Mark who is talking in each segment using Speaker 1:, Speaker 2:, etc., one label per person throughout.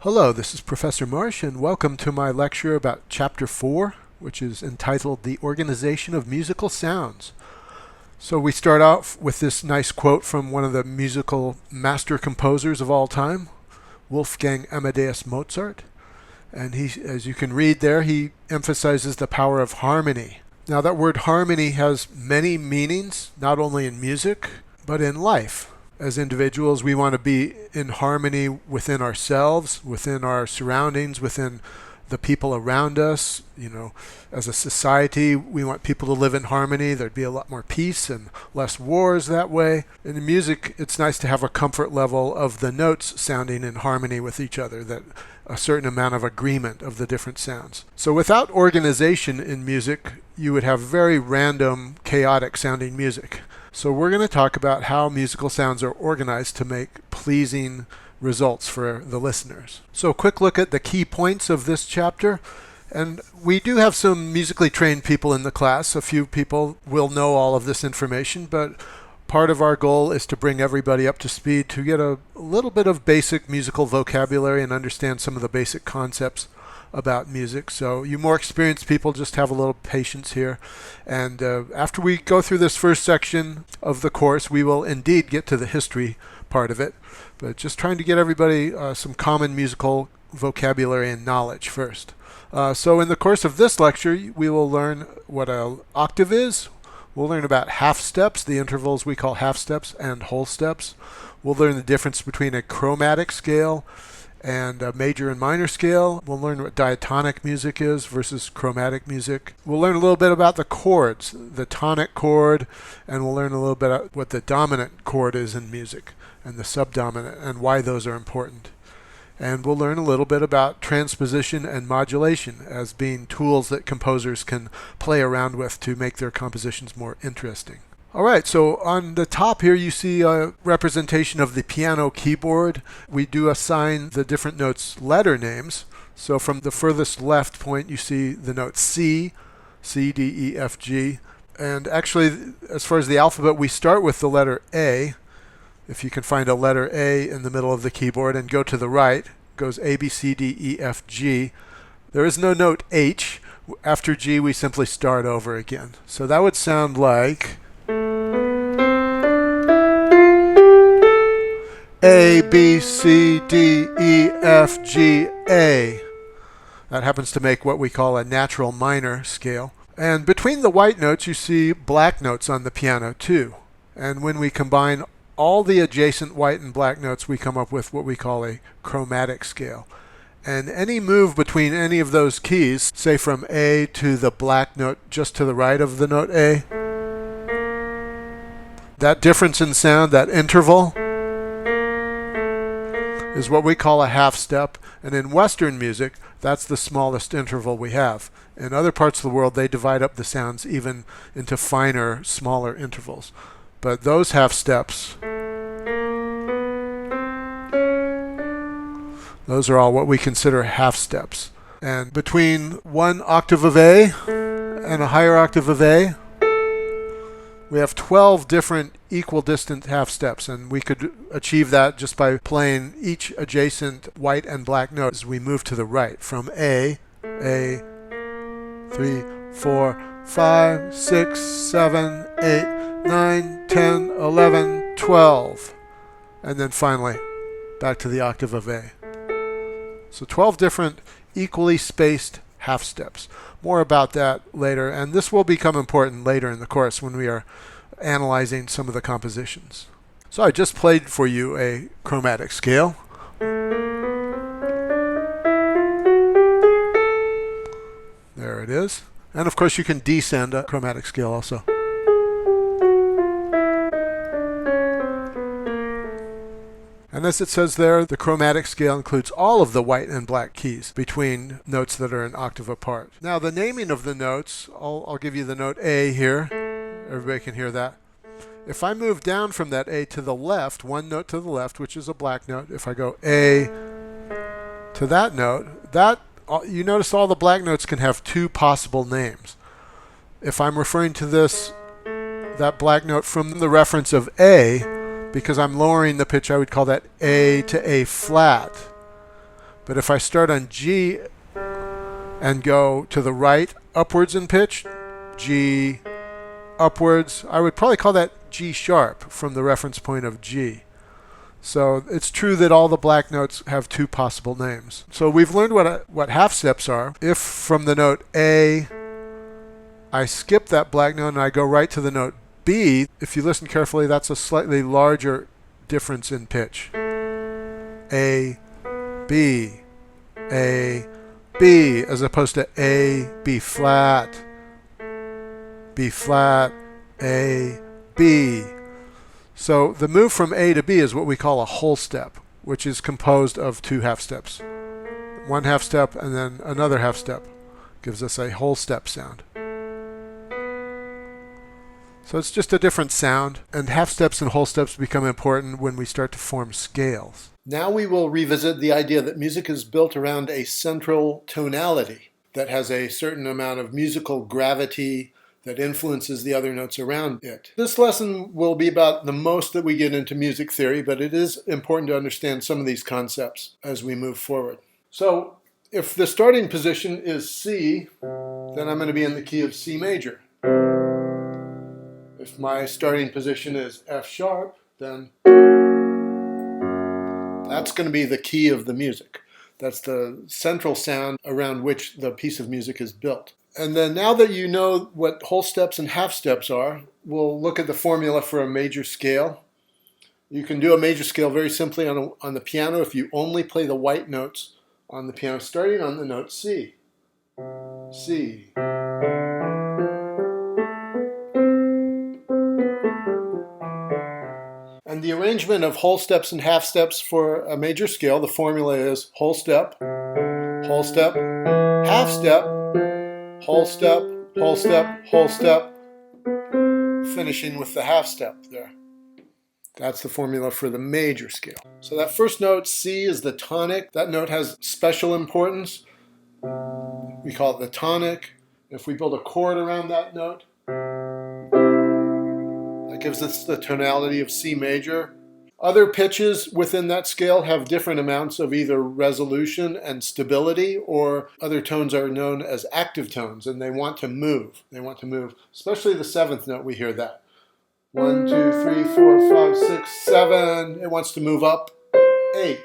Speaker 1: Hello, this is Professor Marsh, and welcome to my lecture about Chapter 4, which is entitled The Organization of Musical Sounds. So we start off with this nice quote from one of the musical master composers of all time, Wolfgang Amadeus Mozart. And he, as you can read there, he emphasizes the power of harmony. Now that word harmony has many meanings, not only in music, but in life. As individuals, we want to be in harmony within ourselves, within our surroundings, within the people around us. As a society, we want people to live in harmony. There'd be a lot more peace and less wars that way. And in music, it's nice to have a comfort level of the notes sounding in harmony with each other, that a certain amount of agreement of the different sounds. So without organization in music, you would have very random, chaotic sounding music. So we're going to talk about how musical sounds are organized to make pleasing results for the listeners. So a quick look at the key points of this chapter. And we do have some musically trained people in the class. A few people will know all of this information, but part of our goal is to bring everybody up to speed to get a little bit of basic musical vocabulary and understand some of the basic concepts about music. So you more experienced people, just have a little patience here. And after we go through this first section of the course, we will indeed get to the history part of it. But just trying to get everybody some common musical vocabulary and knowledge first. So in the course of this lecture, we will learn what an octave is. We'll learn about half steps, the intervals we call half steps and whole steps. We'll learn the difference between a chromatic scale and a major and minor scale. We'll learn what diatonic music is versus chromatic music. We'll learn a little bit about the chords, the tonic chord, and we'll learn a little bit about what the dominant chord is in music and the subdominant and why those are important. And we'll learn a little bit about transposition and modulation as being tools that composers can play around with to make their compositions more interesting. All right, so on the top here you see a representation of the piano keyboard. We do assign the different notes letter names. So from the furthest left point you see the note C, C, D, E, F, G. And actually, as far as the alphabet, we start with the letter A. If you can find a letter A in the middle of the keyboard and go to the right, goes A, B, C, D, E, F, G. There is no note H. After G, we simply start over again. So that would sound like A, B, C, D, E, F, G, A. That happens to make what we call a natural minor scale. And between the white notes, you see black notes on the piano too. And when we combine all the adjacent white and black notes, we come up with what we call a chromatic scale. And any move between any of those keys, say from A to the black note just to the right of the note A, that difference in sound, that interval, is what we call a half step. And in Western music, that's the smallest interval we have. In other parts of the world, they divide up the sounds even into finer, smaller intervals. But those half steps, those are all what we consider half steps. And between one octave of A and a higher octave of A, we have 12 different equal distant half steps, and we could achieve that just by playing each adjacent white and black note as we move to the right. From A, 3, 4, 5, 6, 7, 8, 9, 10, 11, 12. And then finally, back to the octave of A. So 12 different equally spaced half steps. More about that later, and this will become important later in the course when we are analyzing some of the compositions. So I just played for you a chromatic scale. There it is. And of course you can descend a chromatic scale also. And as it says there, the chromatic scale includes all of the white and black keys between notes that are an octave apart. Now the naming of the notes, I'll give you the note A here. Everybody can hear that. If I move down from that A to the left, one note to the left, which is a black note, if I go A to that note, you notice all the black notes can have two possible names. If I'm referring to that black note from the reference of A, because I'm lowering the pitch, I would call that A to A flat. But if I start on G and go to the right upwards in pitch, G upwards, I would probably call that G sharp from the reference point of G. So it's true that all the black notes have two possible names. So we've learned what half steps are. If from the note A, I skip that black note and I go right to the note B, if you listen carefully, that's a slightly larger difference in pitch. A, B, A, B, as opposed to A, B flat, A, B. So the move from A to B is what we call a whole step, which is composed of two half steps. One half step and then another half step gives us a whole step sound. So it's just a different sound, and half steps and whole steps become important when we start to form scales. Now we will revisit the idea that music is built around a central tonality that has a certain amount of musical gravity that influences the other notes around it. This lesson will be about the most that we get into music theory, but it is important to understand some of these concepts as we move forward. So if the starting position is C, then I'm going to be in the key of C major. If my starting position is F sharp, then that's going to be the key of the music. That's the central sound around which the piece of music is built. And then now that you know what whole steps and half steps are, we'll look at the formula for a major scale. You can do a major scale very simply on the piano if you only play the white notes on the piano, starting on the note C. C. And the arrangement of whole steps and half steps for a major scale, the formula is whole step, half step, whole step, whole step, whole step, finishing with the half step there. That's the formula for the major scale. So that first note, C, is the tonic. That note has special importance. We call it the tonic. If we build a chord around that note, that gives us the tonality of C major. Other pitches within that scale have different amounts of either resolution and stability, or other tones are known as active tones, and they want to move. They want to move, especially the seventh note, we hear that. 1, 2, 3, 4, 5, 6, 7. It wants to move up 8.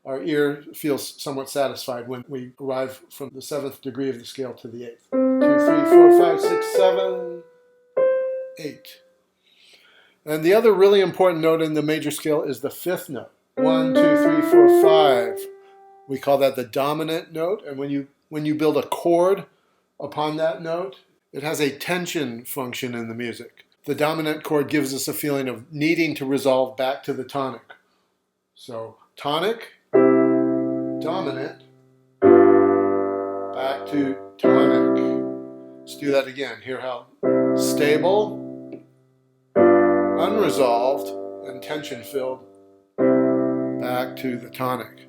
Speaker 1: Our ear feels somewhat satisfied when we arrive from the 7th degree of the scale to the 8th. 2, 3, 4, 5, 6, 7, 8. And the other really important note in the major scale is the fifth note. 1, 2, 3, 4, 5. We call that the dominant note. And when you build a chord upon that note, it has a tension function in the music. The dominant chord gives us a feeling of needing to resolve back to the tonic. So tonic, dominant, back to tonic. Let's do that again. Hear how stable, unresolved, and tension-filled, back to the tonic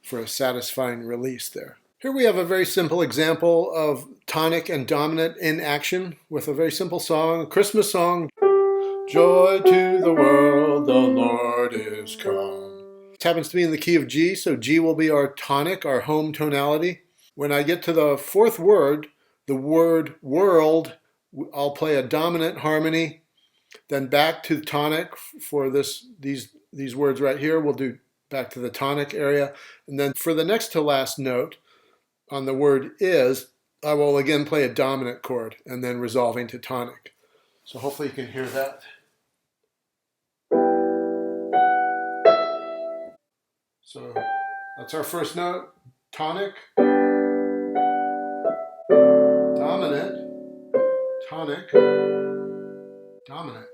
Speaker 1: for a satisfying release there. Here we have a very simple example of tonic and dominant in action with a very simple song, a Christmas song. Joy to the world, the Lord is come. It happens to be in the key of G, so G will be our tonic, our home tonality. When I get to the fourth word, the word world, I'll play a dominant harmony. Then back to tonic for these words right here. We'll do back to the tonic area. And then for the next to last note on the word is, I will again play a dominant chord and then resolving to tonic. So hopefully you can hear that. So that's our first note, tonic, dominant, tonic, dominant.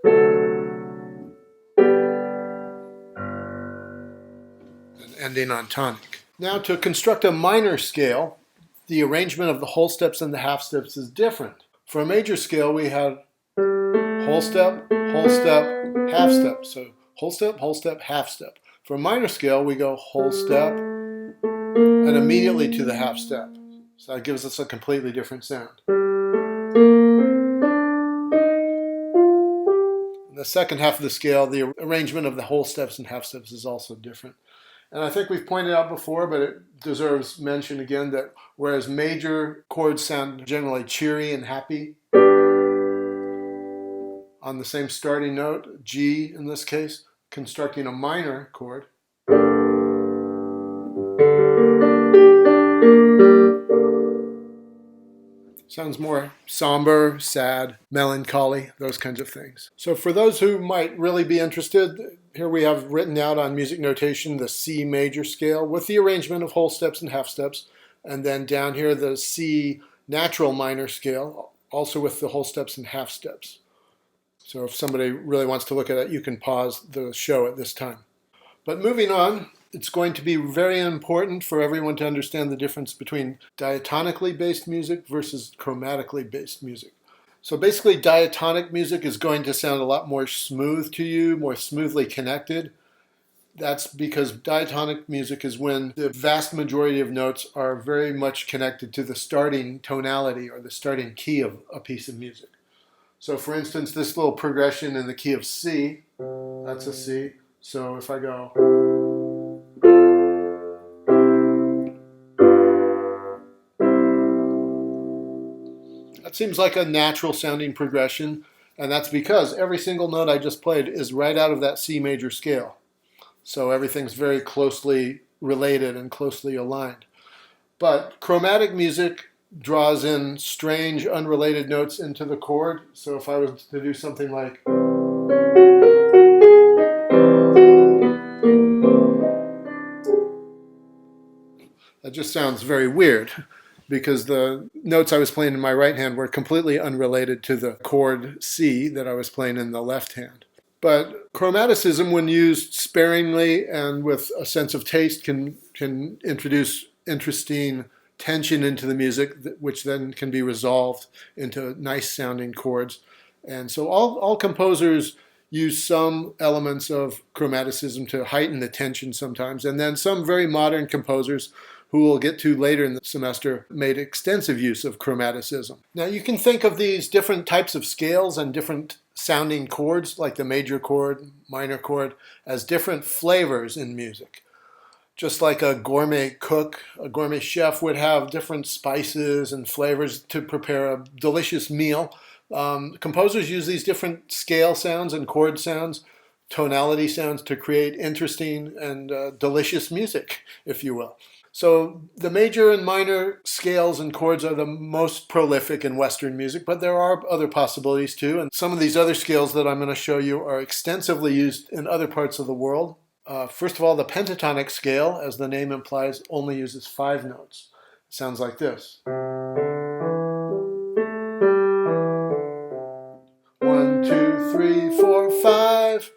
Speaker 1: And ending on tonic. Now to construct a minor scale, the arrangement of the whole steps and the half steps is different. For a major scale, we have whole step, half step. So whole step, half step. For a minor scale, we go whole step and immediately to the half step. So that gives us a completely different sound. In the second half of the scale, the arrangement of the whole steps and half steps is also different. And I think we've pointed out before, but it deserves mention again, that whereas major chords sound generally cheery and happy, on the same starting note, G in this case, constructing a minor chord, sounds more somber, sad, melancholy, those kinds of things. So for those who might really be interested, here we have written out on music notation the C major scale with the arrangement of whole steps and half steps, and then down here the C natural minor scale, also with the whole steps and half steps. So if somebody really wants to look at it, you can pause the show at this time. But moving on, it's going to be very important for everyone to understand the difference between diatonically based music versus chromatically based music. So basically, diatonic music is going to sound a lot more smooth to you, more smoothly connected. That's because diatonic music is when the vast majority of notes are very much connected to the starting tonality or the starting key of a piece of music. So for instance, this little progression in the key of C, that's a C. So if I go, that seems like a natural sounding progression, and that's because every single note I just played is right out of that C major scale. So everything's very closely related and closely aligned. But chromatic music draws in strange, unrelated notes into the chord. So if I was to do something like, that just sounds very weird because the notes I was playing in my right hand were completely unrelated to the chord C that I was playing in the left hand. But chromaticism, when used sparingly and with a sense of taste, can introduce interesting tension into the music, which then can be resolved into nice sounding chords. And so all composers use some elements of chromaticism to heighten the tension sometimes. And then some very modern composers, who we'll get to later in the semester, made extensive use of chromaticism. Now you can think of these different types of scales and different sounding chords, like the major chord, minor chord, as different flavors in music. Just like a gourmet cook, a gourmet chef would have different spices and flavors to prepare a delicious meal. Composers use these different scale sounds and chord sounds, tonality sounds, to create interesting and delicious music, if you will. So the major and minor scales and chords are the most prolific in Western music, but there are other possibilities too. And some of these other scales that I'm going to show you are extensively used in other parts of the world. First of all, the pentatonic scale, as the name implies, only uses 5 notes. It sounds like this. 1, 2, 3, 4, 5.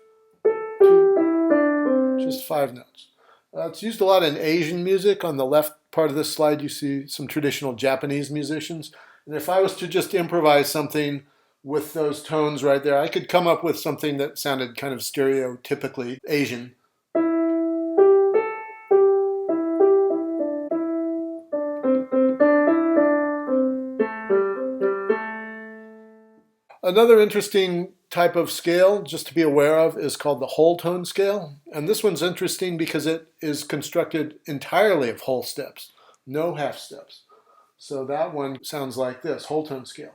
Speaker 1: 2, just 5 notes. It's used a lot in Asian music. On the left part of this slide, you see some traditional Japanese musicians. And if I was to just improvise something with those tones right there, I could come up with something that sounded kind of stereotypically Asian. Another interesting type of scale, just to be aware of, is called the whole tone scale. And this one's interesting because it is constructed entirely of whole steps, no half steps. So that one sounds like this, whole tone scale.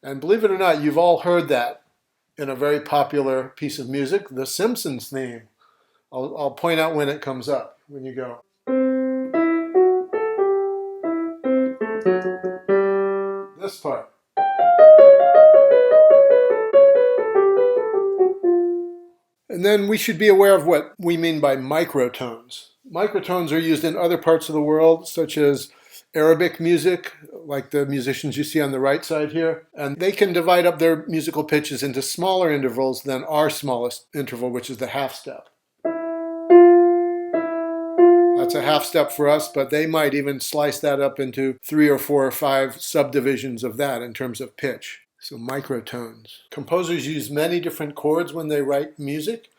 Speaker 1: And believe it or not, you've all heard that in a very popular piece of music, the Simpsons theme. I'll point out when it comes up, when you go. This part. And then we should be aware of what we mean by microtones. Microtones are used in other parts of the world, such as Arabic music, like the musicians you see on the right side here. And they can divide up their musical pitches into smaller intervals than our smallest interval, which is the half step. That's a half step for us, but they might even slice that up into 3 or 4 or 5 subdivisions of that in terms of pitch. So microtones. Composers use many different chords when they write music,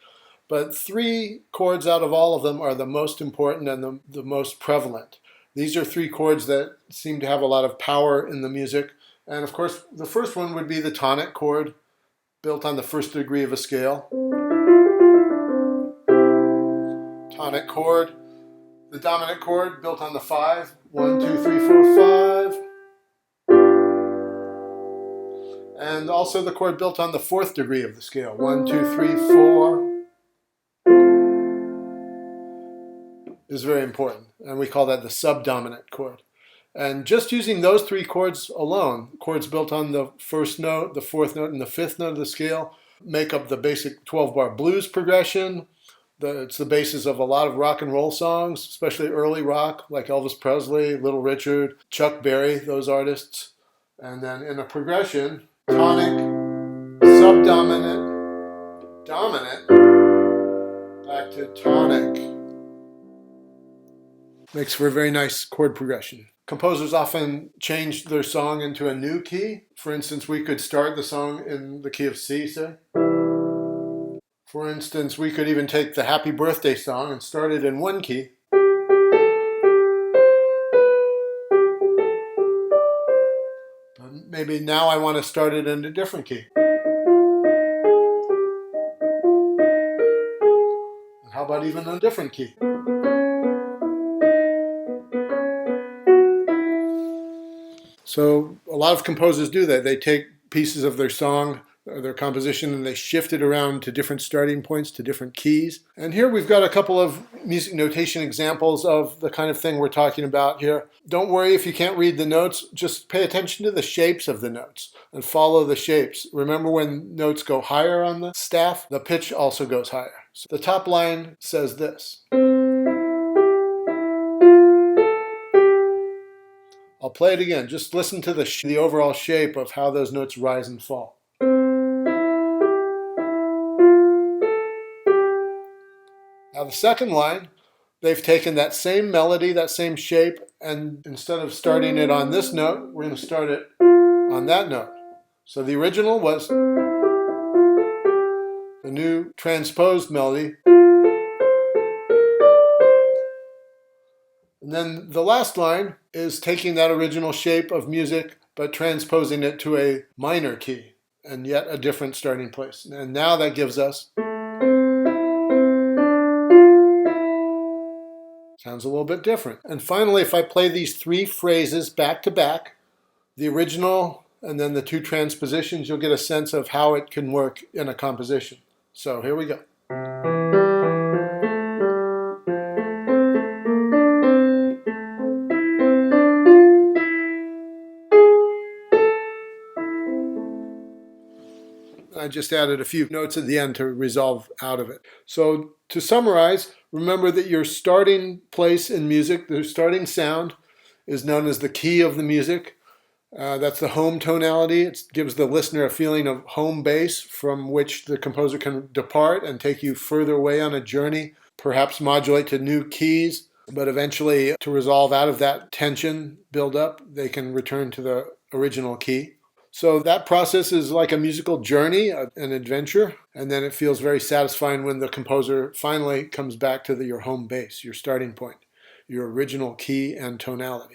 Speaker 1: but 3 chords out of all of them are the most important and the most prevalent. These are 3 chords that seem to have a lot of power in the music, And of course, the first one would be the tonic chord, built on the first degree of a scale. Tonic chord. The dominant chord built on the 5. 1, 2, 3, 4, 5. And also the chord built on the 4th degree of the scale. 1, 2, 3, 4 is very important. And we call that the subdominant chord. And just using those 3 chords alone, chords built on the 1st note, the 4th note, and the 5th note of the scale, make up the basic 12-bar blues progression. It's the basis of a lot of rock and roll songs, especially early rock, like Elvis Presley, Little Richard, Chuck Berry, those artists. And then in a progression, tonic, subdominant, dominant, back to tonic. Makes for a very nice chord progression. Composers often change their song into a new key. For instance, we could start the song in the key of C, say. For instance, we could even take the Happy Birthday song and start it in one key. But maybe now I want to start it in a different key. And how about even a different key? So a lot of composers do that. They take pieces of their song or their composition and they shift it around to different starting points, to different keys. And here we've got a couple of music notation examples of the kind of thing we're talking about here. Don't worry if you can't read the notes, just pay attention to the shapes of the notes and follow the shapes. Remember when notes go higher on the staff, the pitch also goes higher. So the top line says this. I'll play it again. Just listen to the overall shape of how those notes rise and fall. Now the second line, they've taken that same melody, that same shape, and instead of starting it on this note, we're going to start it on that note. So the original was the new transposed melody. And then the last line is taking that original shape of music, but transposing it to a minor key, and yet a different starting place. And now that gives us... Sounds a little bit different. And finally, if I play these 3 phrases back to back, the original and then the 2 transpositions, you'll get a sense of how it can work in a composition. So here we go. I just added a few notes at the end to resolve out of it. So to summarize, remember that your starting place in music, the starting sound, is known as the key of the music. That's the home tonality. It gives the listener a feeling of home base from which the composer can depart and take you further away on a journey, perhaps modulate to new keys, but eventually to resolve out of that tension build up, they can return to the original key. So that process is like a musical journey, an adventure, and then it feels very satisfying when the composer finally comes back to your home base, your starting point, your original key and tonality.